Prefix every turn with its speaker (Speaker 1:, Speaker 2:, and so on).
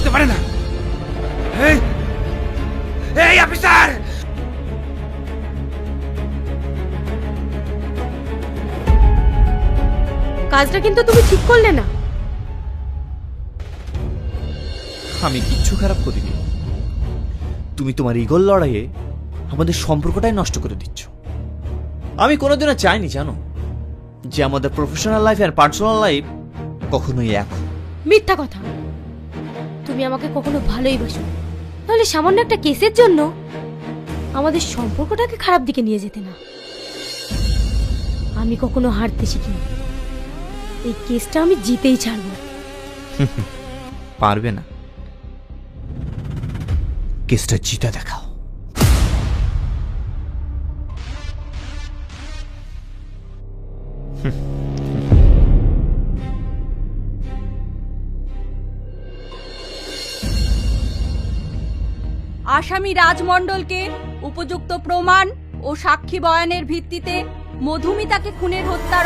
Speaker 1: হতে পারে না। এই এই অফিসার,
Speaker 2: কাজটা কিন্তু তুমি ঠিক করলে না।
Speaker 3: আমি কিচ্ছু খারাপ করিনি। তুমি তোমার ইগোর লড়াইয়ে আমাদের সম্পর্কটাই নষ্ট করে দিচ্ছ। আমি কোনোদিনও চাইনি জানো যে আমাদের প্রফেশনাল লাইফ আর পার্সোনাল লাইফ কখনোই এক হোক।
Speaker 2: মিথ্যা কথা। তুমি আমাকে কখনো ভালোই বাসো, তাহলে সামান্য একটা কেসের জন্য আমাদের সম্পর্কটাকে খারাপ দিকে নিয়ে যেতে না। আমি কখনো হারতে শিখিনি, এই কেসটা আমি জিতেই ছাড়বো।
Speaker 3: পারবে না, কেসটা জিতে দেখাও।
Speaker 4: আসামি রাজমণ্ডলকে উপযুক্ত প্রমাণ ও সাক্ষী বয়ানের ভিত্তিতে মধুমিতাকে খুনের হত্যার